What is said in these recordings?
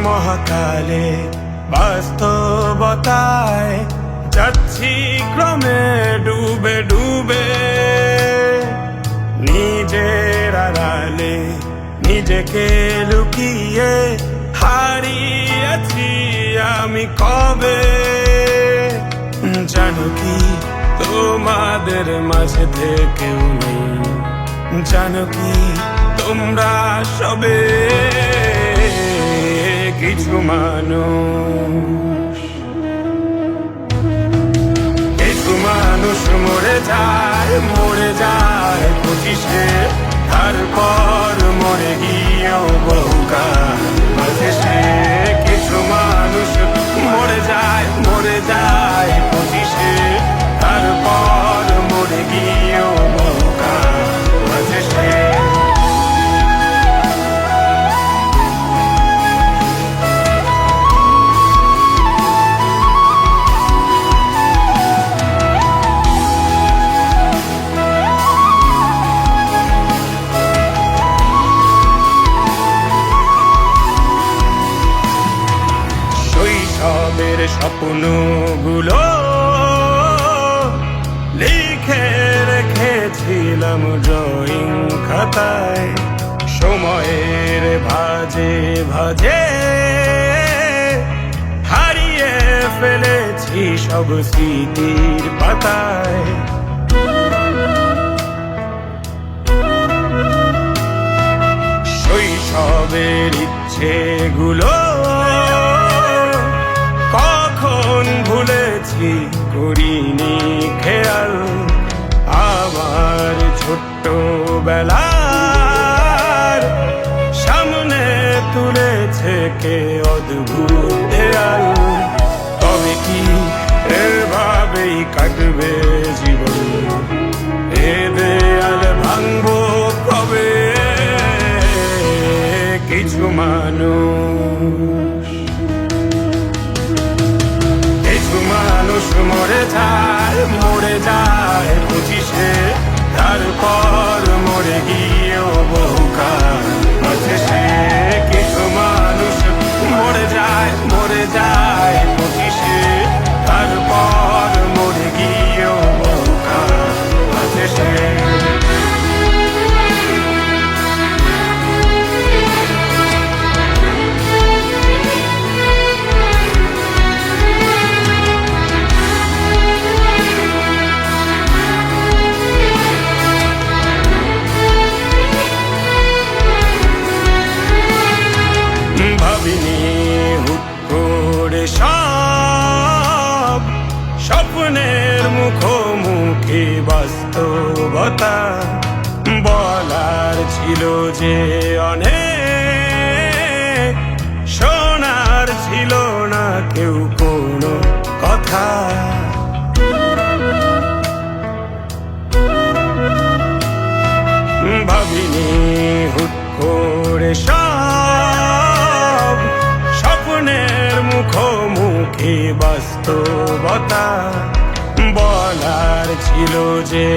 মহাকালে বাস্তবতায় যাচ্ছি ক্রমে ডুবে ডুবে, নিজের আড়ালে নিজেকে লুকিয়ে হারিয়েছি আমি কবে। জানো কি তোমাদের মাঝে থেকেও নেই, জানো কি তোমরা সবে কিছু মানুষ, কিছু মানুষ মরে যায় 25-এ, তারপর মরে গিয়েও বহুকাল মাঝে সে। কিছু মানুষ মরে যায় 25-এ, তারপর মরে গিয়েও বহুকাল মাঝে সে। শৈশবের স্বপ্নগুলো লিখে রেখেছিলাম ড্রয়িং খাতায়, সময়ের ভাজে ভাজে হারিয়ে ফেলেছি সব স্মৃতির পাতায়। শৈশবের ইচ্ছেগুলো কখন ভুলেছি করিনি খেয়াল, আমার ছোট্ট বেলার সামনে তুলেছে কে অদ্ভুত দেয়াল। তবে কি এভাবেই কাটবে জীবন, এ দেয়াল ভাঙবো কবে? কিছু মানুষ, কিছু মানুষ মরে যায় 25-এ, তারপর মরে গিয়েও বহুকাল মাঝে সে। কিছু মানুষ মরে যায় 25-এ, তারপর মরে গিয়েও বহুকাল মাঝে সে। ভাবিনি হুট করে সব স্বপ্নের মুখোমুখি বাস্তবতা, বলার ছিল যে অনেক, শোনার ছিল না কেউ কোনো কথা। ভাবিনি হুট করে সব স্বপ্নের মুখোমুখি বাস্তবতা, বলার ছিল যে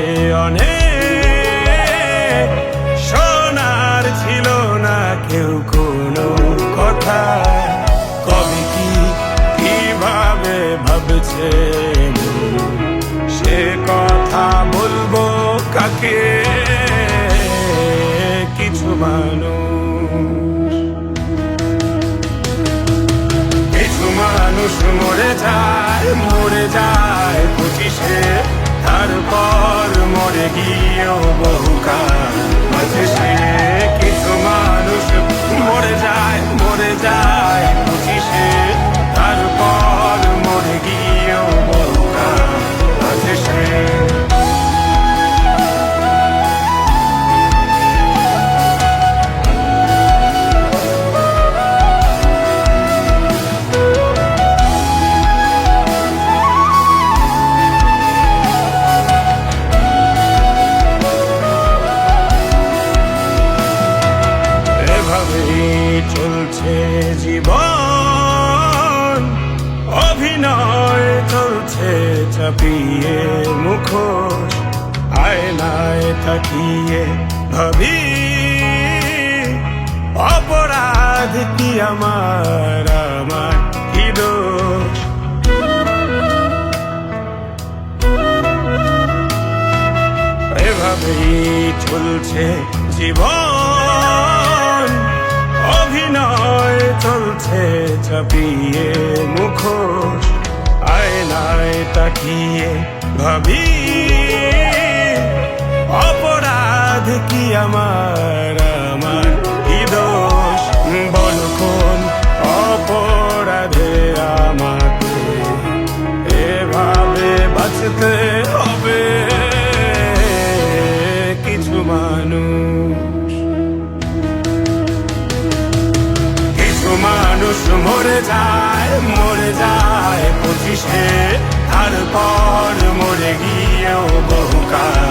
অনেক, শোনার ছিল না কেউ কোনো কথা। কবে কি কিভাবে ভাবছে সে কথা বলবো কাকে? কিছু মানুষ, কিছু মানুষ মরে যায় 25-এ, তারপর মরে গিয়েও বহুকাল মাঝে সে। কিছু মানুষ মরে যায় 25-এ, তারপর মরে গিয়েও বহুকাল মাঝে সে। চাপিয়ে মুখোশ আয়নায় তাকিয়ে ভাবি অপরাধ কি আমার কি দোষ। এভাবেই চলছে জীবন, অভিনয় চলছে চাপিয়ে মুখোশ আয়নায় তাকিয়ে ভাবি অপরাধ কি আমার কি দোষ। বল কোন অপরাধে আমাকে এভাবে বাঁচতে হবে। কিছু মানুষ মরে যায় 25-এ, তারপর মরে গিয়েও বহুকাল